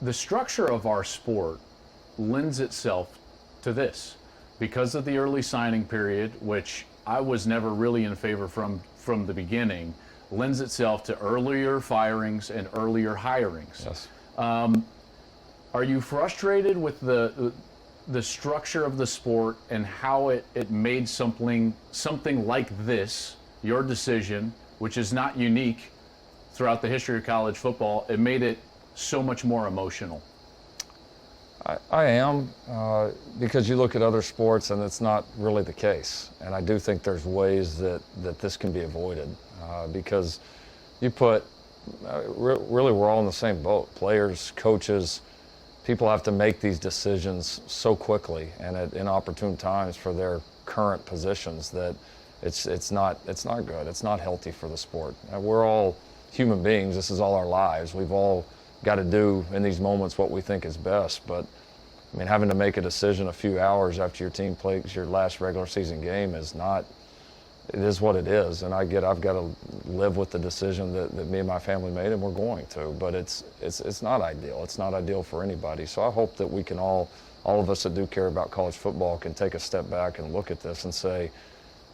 the structure of our sport lends itself to this because of the early signing period, which I was never really in favor from the beginning, lends itself to earlier firings and earlier hirings. Yes. Are you frustrated with the structure of the sport and how it made something like this, your decision, which is not unique throughout the history of college football, it made it so much more emotional? I am, because you look at other sports and it's not really the case. And I do think there's ways that this can be avoided, because you put, really we're all in the same boat. Players, coaches, people have to make these decisions so quickly and at inopportune times for their current positions that it's not good. It's not healthy for the sport. We're all human beings. This is all our lives. We've all got to do in these moments what we think is best. But I mean, having to make a decision a few hours after your team plays your last regular season game is not. It is what it is, and I've got to live with the decision that me and my family made, and we're going to. But it's not ideal. It's not ideal for anybody. So I hope that we can all of us that do care about college football can take a step back and look at this and say,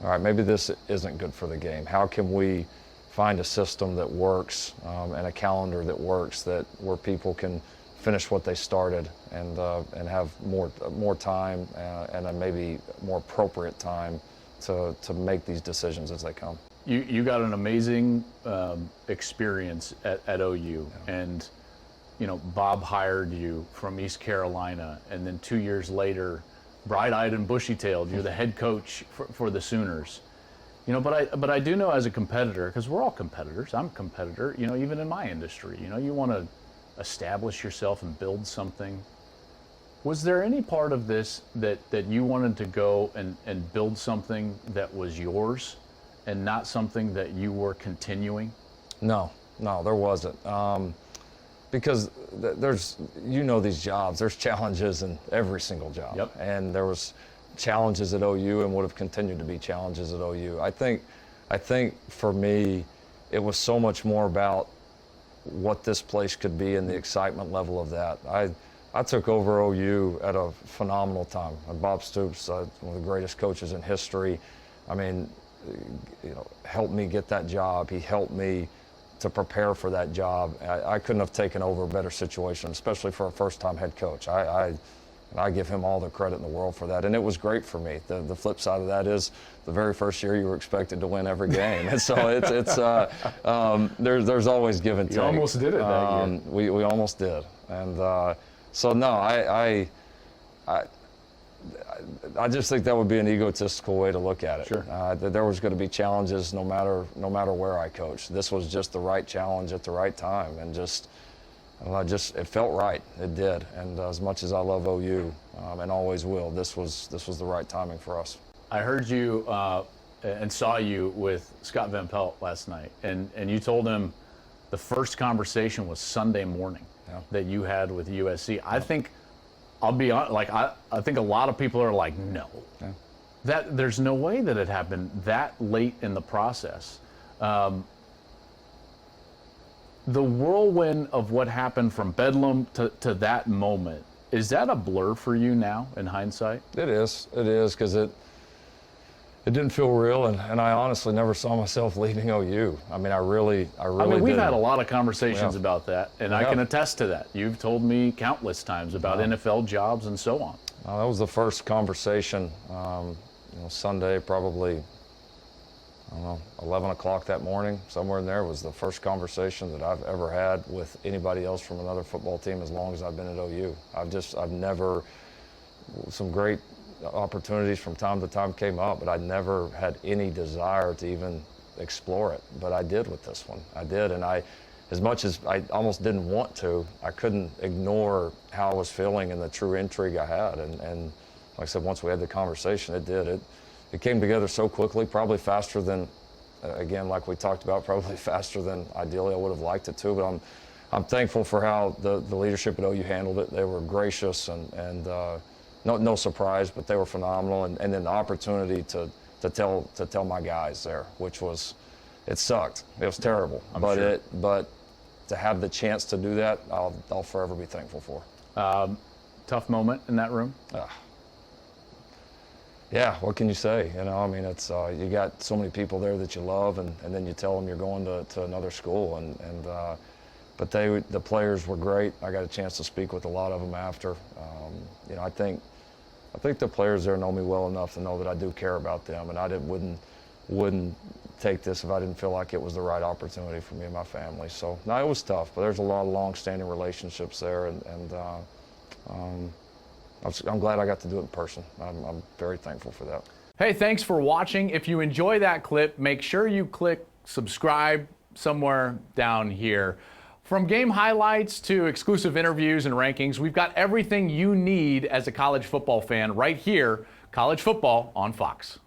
all right, maybe this isn't good for the game. How can we find a system that works and a calendar that works, where people can finish what they started and have more time and a maybe more appropriate time to make these decisions as they come. You got an amazing experience at OU, yeah. And Bob hired you from East Carolina, and then 2 years later, bright-eyed and bushy-tailed, you're the head coach for the Sooners. But I do know as a competitor, because we're all competitors. I'm a competitor. Even in my industry, you want to establish yourself and build something. Was there any part of this that you wanted to go and build something that was yours and not something that you were continuing? No, there wasn't. Because there's, these jobs, there's challenges in every single job. Yep. And there was challenges at OU and would have continued to be challenges at OU. I think for me, it was so much more about what this place could be and the excitement level of that. I took over OU at a phenomenal time. Bob Stoops, one of the greatest coaches in history, helped me get that job. He helped me to prepare for that job. I couldn't have taken over a better situation, especially for a first-time head coach. I give him all the credit in the world for that, and it was great for me. The flip side of that is the very first year you were expected to win every game, and so there's always give and take. You almost did it that year. We almost did, and so no, I just think that would be an egotistical way to look at it. Sure. That there was going to be challenges no matter where I coached. This was just the right challenge at the right time, and it felt right. It did. And as much as I love OU and always will, this was the right timing for us. I heard you and saw you with Scott Van Pelt last night, and you told him the first conversation was Sunday morning. Yeah. That you had with USC. I think, I'll be honest, I think a lot of people are like, no. Yeah. That there's no way that it happened that late in the process. The whirlwind of what happened from Bedlam to that moment, is that a blur for you now in hindsight? It is, because it didn't feel real, and I honestly never saw myself leaving OU. I mean, I really we've had a lot of conversations about that, and I can attest to that. You've told me countless times about NFL jobs and so on. That was the first conversation, Sunday, probably, 11 o'clock that morning, somewhere in there, was the first conversation that I've ever had with anybody else from another football team as long as I've been at OU. I've never, some great opportunities from time to time came up, but I never had any desire to even explore it. But I did with this one. I did, and as much as I almost didn't want to, I couldn't ignore how I was feeling and the true intrigue I had. And like I said, once we had the conversation, it came together so quickly, probably faster than, again, like we talked about, probably faster than ideally I would have liked it to. But I'm thankful for how the leadership at OU handled it. They were gracious and no surprise, but they were phenomenal. And then the opportunity to tell my guys there, which was, it sucked. It was terrible. But to have the chance to do that, I'll forever be thankful for. Tough moment in that room? Yeah, what can you say? You know, I mean, it's you got so many people there that you love, and then you tell them you're going to another school, but the players were great. I got a chance to speak with a lot of them after. You know, I think the players there know me well enough to know that I do care about them, and I wouldn't take this if I didn't feel like it was the right opportunity for me and my family. So, no, it was tough, but there's a lot of long-standing relationships there, and I'm glad I got to do it in person. I'm very thankful for that. Hey, thanks for watching. If you enjoy that clip, make sure you click subscribe somewhere down here. From game highlights to exclusive interviews and rankings, we've got everything you need as a college football fan right here, College Football on Fox.